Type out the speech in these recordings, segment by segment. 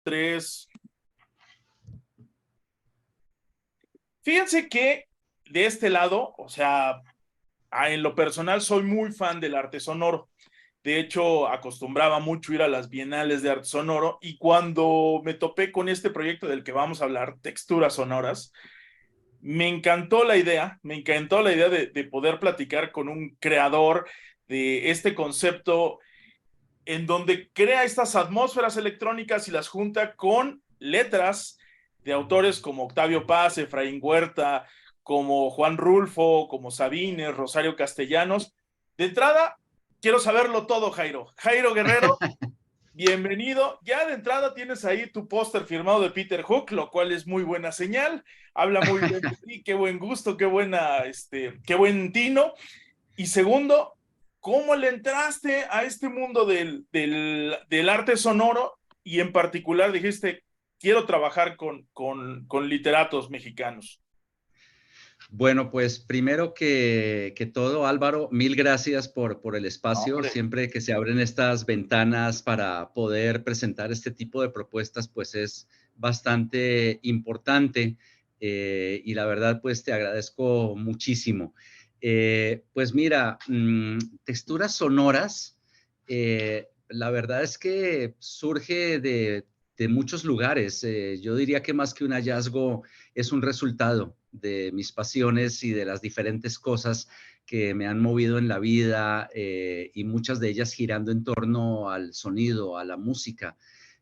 Tres. Fíjense que de este lado, o sea, en lo personal soy muy fan del arte sonoro. De hecho, acostumbraba mucho ir a las bienales de arte sonoro y cuando me topé con este proyecto del que vamos a hablar, Texturas Sonoras, me encantó la idea de poder platicar con un creador de este concepto en donde crea estas atmósferas electrónicas y las junta con letras de autores como Octavio Paz, Efraín Huerta, como Juan Rulfo, como Sabines, Rosario Castellanos. De entrada, quiero saberlo todo, Jairo. Jairo Guerrero, bienvenido. Ya de entrada tienes ahí tu póster firmado de Peter Hook, lo cual es muy buena señal. Habla muy bien de ti, qué buen gusto, qué buen tino. Y segundo, ¿cómo le entraste a este mundo del arte sonoro y en particular dijiste, quiero trabajar con literatos mexicanos? Bueno, pues primero que todo, Álvaro, mil gracias por el No, espacio. hombre. Siempre que se abren estas ventanas para poder presentar este tipo de propuestas, pues es bastante importante y la verdad, pues te agradezco muchísimo. Pues mira, texturas sonoras, la verdad es que surge de muchos lugares. Yo diría que más que un hallazgo, es un resultado de mis pasiones y de las diferentes cosas que me han movido en la vida y muchas de ellas girando en torno al sonido, a la música.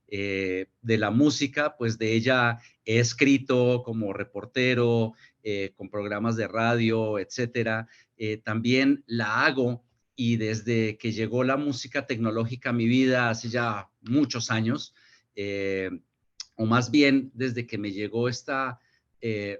De la música, pues de ella he escrito como reportero, con programas de radio, etcétera. También la hago y desde que llegó la música tecnológica a mi vida hace ya muchos años, eh, o más bien desde que me llegó esta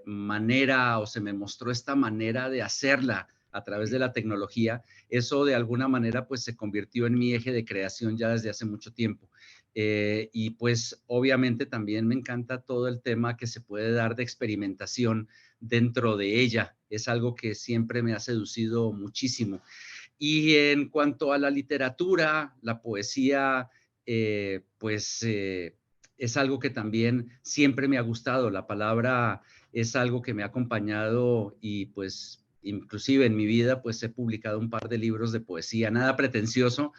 manera o se me mostró esta manera de hacerla a través de la tecnología, eso de alguna manera pues se convirtió en mi eje de creación ya desde hace mucho tiempo. Y pues obviamente también me encanta todo el tema que se puede dar de experimentación dentro de ella. Es algo que siempre me ha seducido muchísimo. Y en cuanto a la literatura, la poesía, pues es algo que también siempre me ha gustado. La palabra es algo que me ha acompañado y pues inclusive en mi vida pues he publicado un par de libros de poesía, nada pretencioso,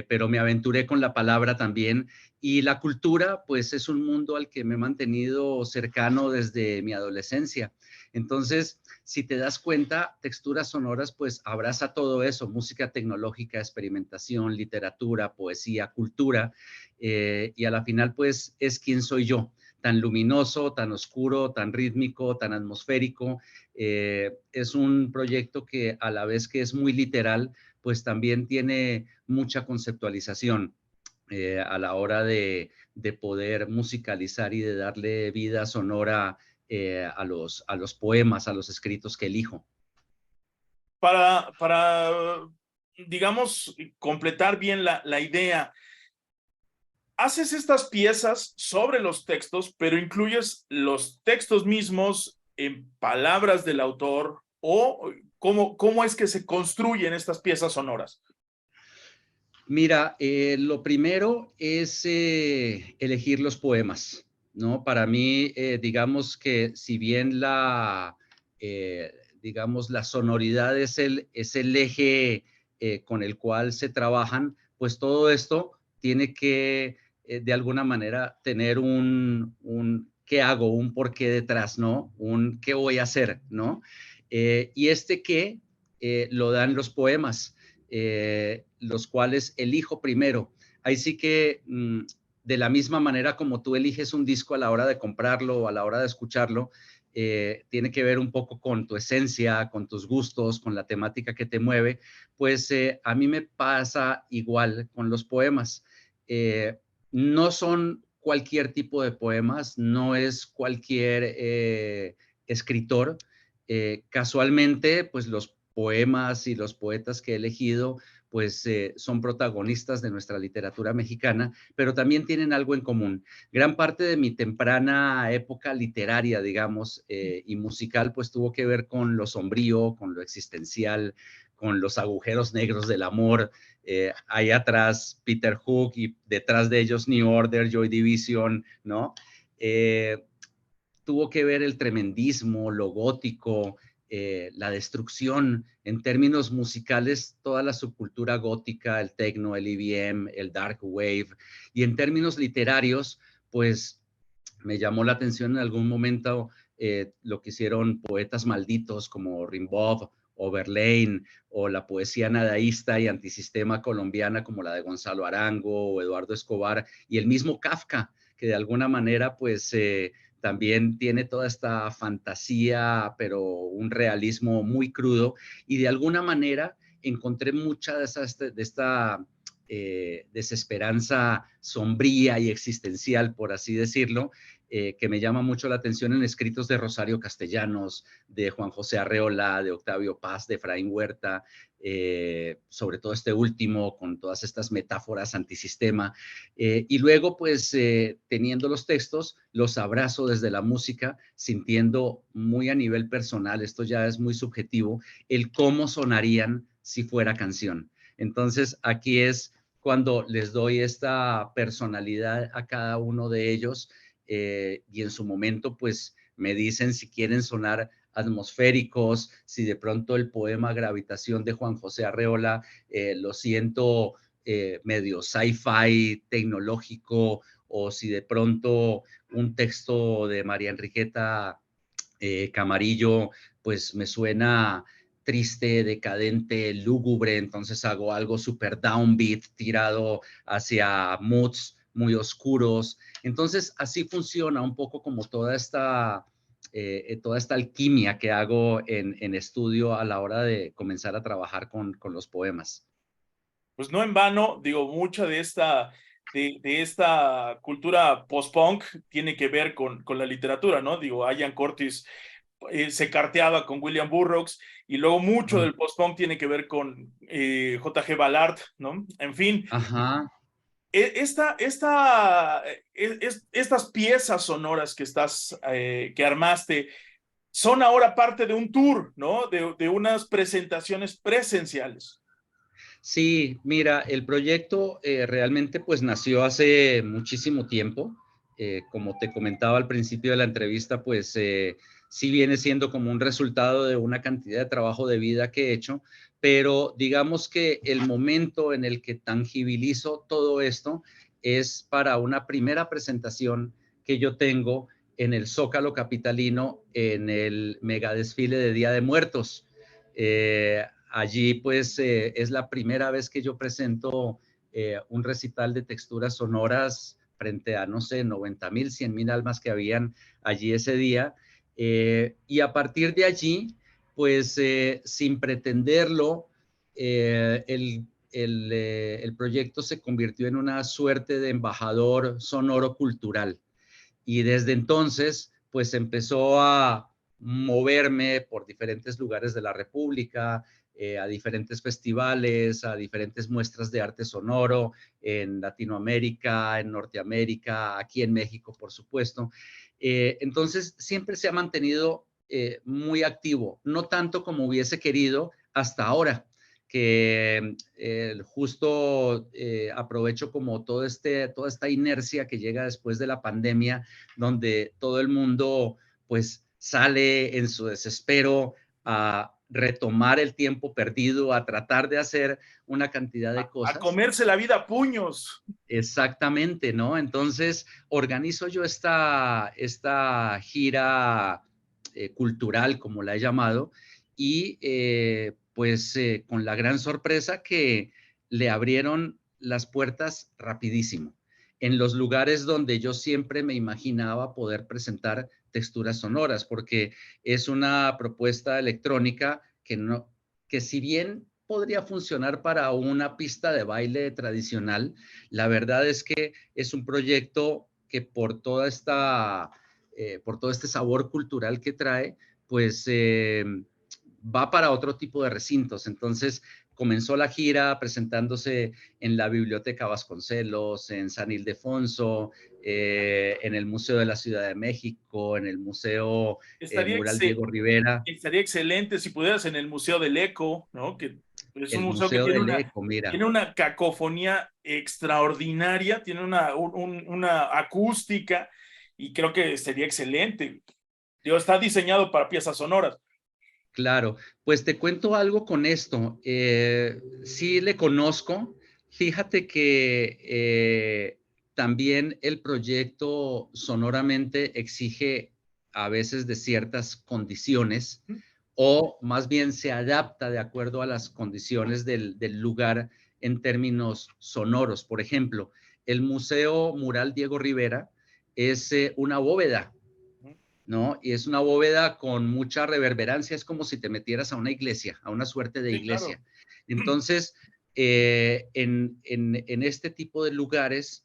pero me aventuré con la palabra también. Y la cultura pues es un mundo al que me he mantenido cercano desde mi adolescencia. Entonces, si te das cuenta, texturas sonoras, pues abraza todo eso, música tecnológica, experimentación, literatura, poesía, cultura, y a la final, pues es quién soy yo, tan luminoso, tan oscuro, tan rítmico, tan atmosférico. Es un proyecto que a la vez que es muy literal, pues también tiene mucha conceptualización. A la hora de poder musicalizar y de darle vida sonora a los poemas, a los escritos que elijo. Para, digamos, completar bien la idea, haces estas piezas sobre los textos, pero incluyes los textos mismos en palabras del autor o cómo es que se construyen estas piezas sonoras. Mira, lo primero es elegir los poemas, ¿no? Para mí, digamos que si bien eh, digamos, la sonoridad es el eje con el cual se trabajan, pues todo esto tiene que, de alguna manera, tener un qué hago, un por qué detrás, ¿no? Un qué voy a hacer, ¿no? Y este qué lo dan los poemas, los cuales elijo primero. Ahí sí que de la misma manera como tú eliges un disco a la hora de comprarlo o a la hora de escucharlo, tiene que ver un poco con tu esencia, con tus gustos, con la temática que te mueve, pues a mí me pasa igual con los poemas. No son cualquier tipo de poemas, no es cualquier escritor. Casualmente, pues los poemas y los poetas que he elegido, pues son protagonistas de nuestra literatura mexicana, pero también tienen algo en común. Gran parte de mi temprana época literaria, digamos, y musical, pues tuvo que ver con lo sombrío, con lo existencial, con los agujeros negros del amor, ahí atrás Peter Hook y detrás de ellos New Order, Joy Division, ¿no? Tuvo que ver el tremendismo, lo gótico, la destrucción en términos musicales, toda la subcultura gótica, el techno, el EBM, el dark wave, y en términos literarios, pues me llamó la atención en algún momento lo que hicieron poetas malditos como Rimbaud o Verlaine, o la poesía nadaísta y antisistema colombiana como la de Gonzalo Arango o Eduardo Escobar, y el mismo Kafka, que de alguna manera pues también tiene toda esta fantasía, pero un realismo muy crudo, y de alguna manera encontré mucha de esta desesperanza sombría y existencial, por así decirlo, que me llama mucho la atención en escritos de Rosario Castellanos, de Juan José Arreola, de Octavio Paz, de Efraín Huerta, sobre todo este último, con todas estas metáforas antisistema. Y luego, pues, teniendo los textos, los abrazo desde la música, sintiendo muy a nivel personal, esto ya es muy subjetivo, el cómo sonarían si fuera canción. Entonces, aquí es cuando les doy esta personalidad a cada uno de ellos, y en su momento, pues, me dicen si quieren sonar atmosféricos, si de pronto el poema Gravitación de Juan José Arreola lo siento medio sci-fi tecnológico, o si de pronto un texto de María Enriqueta Camarillo, pues me suena triste, decadente, lúgubre, entonces hago algo súper downbeat, tirado hacia moods muy oscuros. Entonces así funciona un poco como toda esta alquimia que hago en estudio a la hora de comenzar a trabajar con los poemas. Pues no en vano, digo, mucha de esta cultura post-punk tiene que ver con la literatura, ¿no? Digo, Ian Curtis se carteaba con William Burroughs, y luego mucho del post-punk tiene que ver con J.G. Ballard, ¿no? En fin, Ajá. estas piezas sonoras que armaste, son ahora parte de un tour, ¿no? De unas presentaciones presenciales. Sí, mira, el proyecto realmente pues nació hace muchísimo tiempo. Como te comentaba al principio de la entrevista, pues sí viene siendo como un resultado de una cantidad de trabajo de vida que he hecho, pero digamos que el momento en el que tangibilizo todo esto es para una primera presentación que yo tengo en el Zócalo capitalino en el mega desfile de Día de Muertos. Allí pues es la primera vez que yo presento un recital de texturas sonoras frente a, no sé, 90,000, 100,000 almas que habían allí ese día. Y a partir de allí, pues sin pretenderlo, el proyecto se convirtió en una suerte de embajador sonoro cultural. Y desde entonces, pues empezó a moverme por diferentes lugares de la República, a diferentes festivales, a diferentes muestras de arte sonoro en Latinoamérica, en Norteamérica, aquí en México, por supuesto. Entonces, siempre se ha mantenido muy activo, no tanto como hubiese querido hasta ahora, que justo aprovecho como toda esta inercia que llega después de la pandemia, donde todo el mundo pues sale en su desespero a retomar el tiempo perdido, a tratar de hacer una cantidad de A cosas. comerse la vida a puños. Exactamente, ¿no? Entonces organizo yo esta gira cultural, como la he llamado, y pues con la gran sorpresa que le abrieron las puertas rapidísimo en los lugares donde yo siempre me imaginaba poder presentar texturas sonoras, porque es una propuesta electrónica que si bien podría funcionar para una pista de baile tradicional, la verdad es que es un proyecto que por todo este sabor cultural que trae, pues va para otro tipo de recintos. Entonces comenzó la gira presentándose en la Biblioteca Vasconcelos, en San Ildefonso, en el Museo de la Ciudad de México, en el Museo Estaría, Mural Diego Rivera. estaría excelente si pudieras en el Museo del Eco, ¿no? Que Es un El museo que Museo del Eco, mira. tiene una cacofonía extraordinaria, tiene una acústica y creo que sería excelente. Digo, está diseñado para piezas sonoras. Claro, pues te cuento algo con esto. Sí le conozco. Fíjate que también el proyecto sonoramente exige a veces de ciertas condiciones o más bien se adapta de acuerdo a las condiciones del lugar en términos sonoros. Por ejemplo, el Museo Mural Diego Rivera es una bóveda, ¿no? Y es una bóveda con mucha reverberancia, es como si te metieras a una iglesia, a una suerte de Sí, iglesia. claro. Entonces, en este tipo de lugares,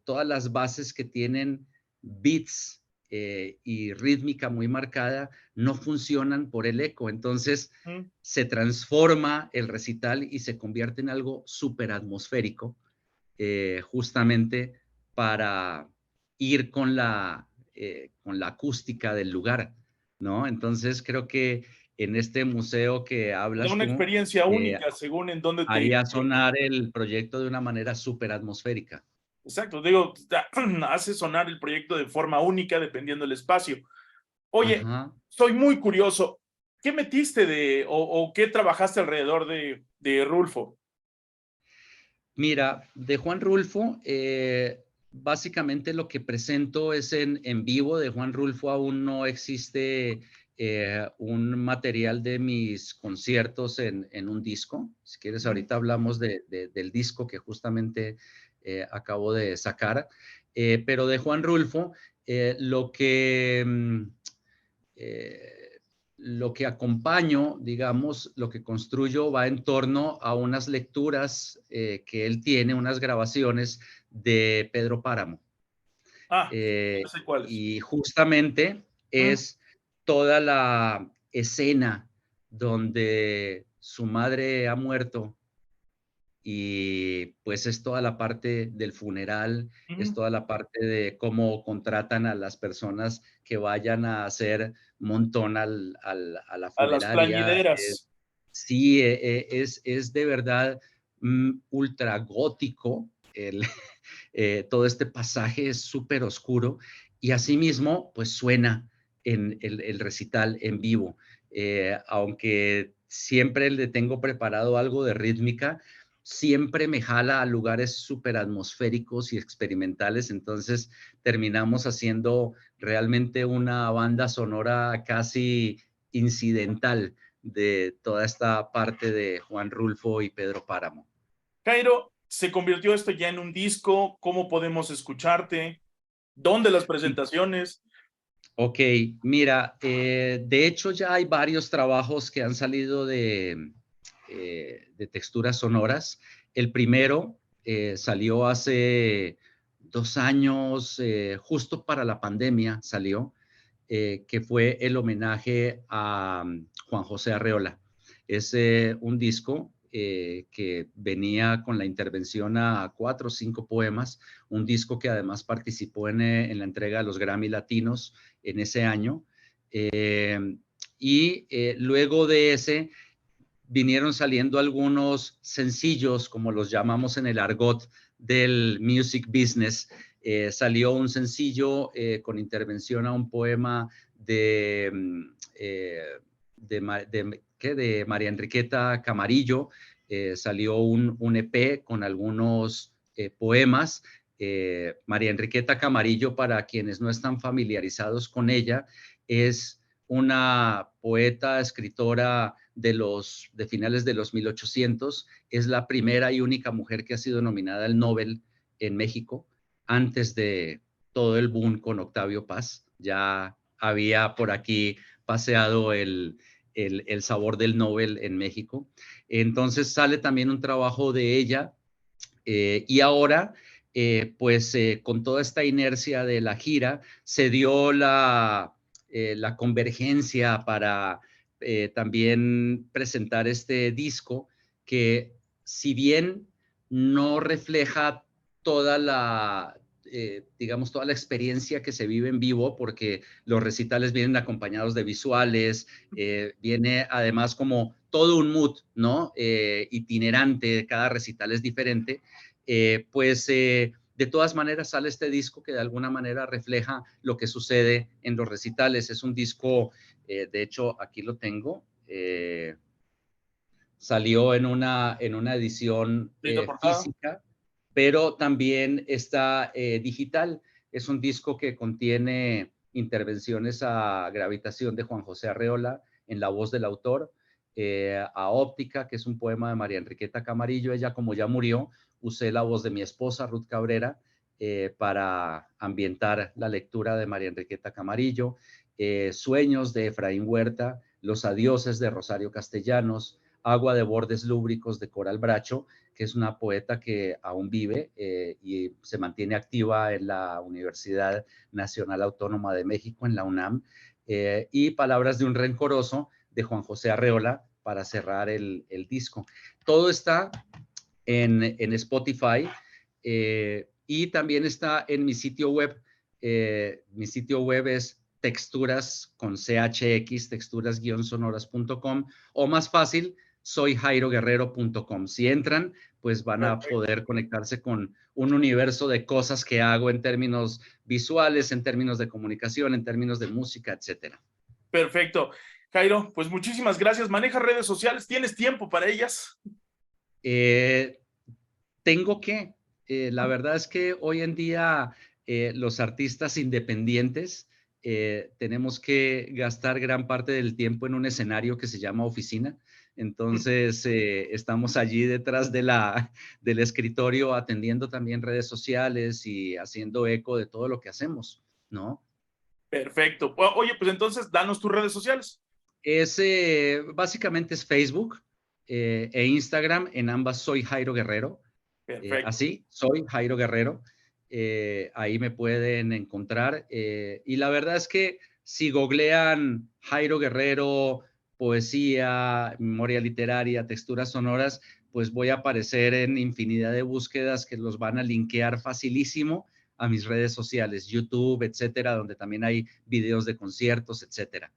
todas las bases que tienen beats y rítmica muy marcada no funcionan por el eco. Entonces, se transforma el recital y se convierte en algo súper atmosférico, justamente para ir con la acústica del lugar, ¿no? Entonces creo que en este museo que Da hablas una tú, experiencia única según en dónde haría sonar el proyecto de una manera súper atmosférica. Exacto, digo, hace sonar el proyecto de forma única dependiendo del espacio. Oye, Ajá. soy muy curioso. ¿Qué metiste o qué trabajaste alrededor de Rulfo? Mira, de Juan Rulfo, básicamente lo que presento es en vivo. De Juan Rulfo aún no existe un material de mis conciertos en un disco. Si quieres, ahorita hablamos del disco que justamente acabo de sacar. Pero de Juan Rulfo, lo que eh, lo que acompaño, digamos, lo que construyo va en torno a unas lecturas que él tiene, unas grabaciones de Pedro Páramo. Ah, ya sé cuáles. Y justamente es toda la escena donde su madre ha muerto y pues es toda la parte del funeral, es toda la parte de cómo contratan a las personas que vayan a hacer montón a la A las funeraria. plañideras. Sí, es de verdad ultra gótico. Todo este pasaje es súper oscuro y asimismo pues suena en el recital en vivo. Aunque siempre le tengo preparado algo de rítmica, siempre me jala a lugares súper atmosféricos y experimentales, entonces terminamos haciendo realmente una banda sonora casi incidental de toda esta parte de Juan Rulfo y Pedro Páramo. Jairo, ¿se convirtió esto ya en un disco? ¿Cómo podemos escucharte? ¿Dónde las presentaciones? Ok, mira, de hecho ya hay varios trabajos que han salido de texturas sonoras. El primero salió hace 2 años, justo para la pandemia salió, que fue el homenaje a Juan José Arreola. Es un disco que venía con la intervención a 4 o 5 poemas, un disco que además participó en la entrega de los Grammy Latinos en ese año. Luego de ese vinieron saliendo algunos sencillos, como los llamamos en el argot del music business. Salió un sencillo con intervención a un poema de María Enriqueta Camarillo. Salió un EP con algunos poemas. María Enriqueta Camarillo, para quienes no están familiarizados con ella, es una poeta, escritora de finales de los 1800, es la primera y única mujer que ha sido nominada al Nobel en México, antes de todo el boom con Octavio Paz. Ya había por aquí paseado el sabor del Nobel en México. Entonces sale también un trabajo de ella y ahora, con toda esta inercia de la gira, se dio la convergencia para también presentar este disco que, si bien no refleja toda digamos, toda la experiencia que se vive en vivo, porque los recitales vienen acompañados de visuales, viene además como todo un mood, ¿no? Itinerante, cada recital es diferente, de todas maneras sale este disco que de alguna manera refleja lo que sucede en los recitales. Es un disco, de hecho, aquí lo tengo, salió en una edición Linda portada. física, pero también está digital. Es un disco que contiene intervenciones a Gravitación de Juan José Arreola en la voz del autor, a Óptica, que es un poema de María Enriqueta Camarillo. Ella, como ya murió, usé la voz de mi esposa, Ruth Cabrera, para ambientar la lectura de María Enriqueta Camarillo, Sueños de Efraín Huerta, Los Adioses de Rosario Castellanos, Agua de Bordes Lúbricos de Coral Bracho, que es una poeta que aún vive y se mantiene activa en la Universidad Nacional Autónoma de México, en la UNAM, y Palabras de un Rencoroso de Juan José Arreola para cerrar el disco. Todo está en Spotify y también está en mi sitio web. Mi sitio web es texturas con chx, texturas-sonoras.com, o más fácil, soyjairoguerrero.com. Si entran, pues van a poder conectarse con un universo de cosas que hago en términos visuales, en términos de comunicación, en términos de música, etcétera. Perfecto. Jairo, pues muchísimas gracias. ¿Manejas redes sociales? ¿Tienes tiempo para ellas? Tengo que, la verdad es que hoy en día los artistas independientes tenemos que gastar gran parte del tiempo en un escenario que se llama oficina. Entonces, estamos allí detrás del escritorio atendiendo también redes sociales y haciendo eco de todo lo que hacemos, ¿no? Perfecto. Oye, pues entonces, danos tus redes sociales. Básicamente es Facebook e Instagram. En ambas soy Jairo Guerrero. Perfecto. Así, soy Jairo Guerrero. Ahí me pueden encontrar. Y la verdad es que si googlean Jairo Guerrero, poesía, memoria literaria, texturas sonoras, pues voy a aparecer en infinidad de búsquedas que los van a linkear facilísimo a mis redes sociales, YouTube, etcétera, donde también hay videos de conciertos, etcétera.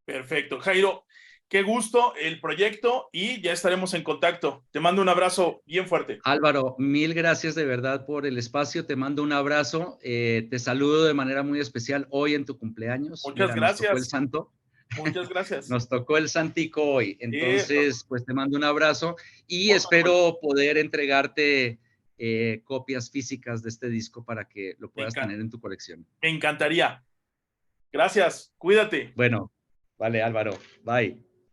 Perfecto. Jairo, qué gusto el proyecto y ya estaremos en contacto. Te mando un abrazo bien fuerte. Álvaro, mil gracias de verdad por el espacio. Te mando un abrazo. Te saludo de manera muy especial hoy en tu cumpleaños. Muchas Mira, nos tocó el gracias. santo. Muchas gracias. Nos tocó el santico hoy. Eso. Entonces, pues te mando un abrazo y Otro, hermano. espero poder entregarte copias físicas de este disco para que lo Me puedas encanta. tener en tu colección. Me encantaría. Gracias. Cuídate. Bueno, vale, Álvaro. Bye.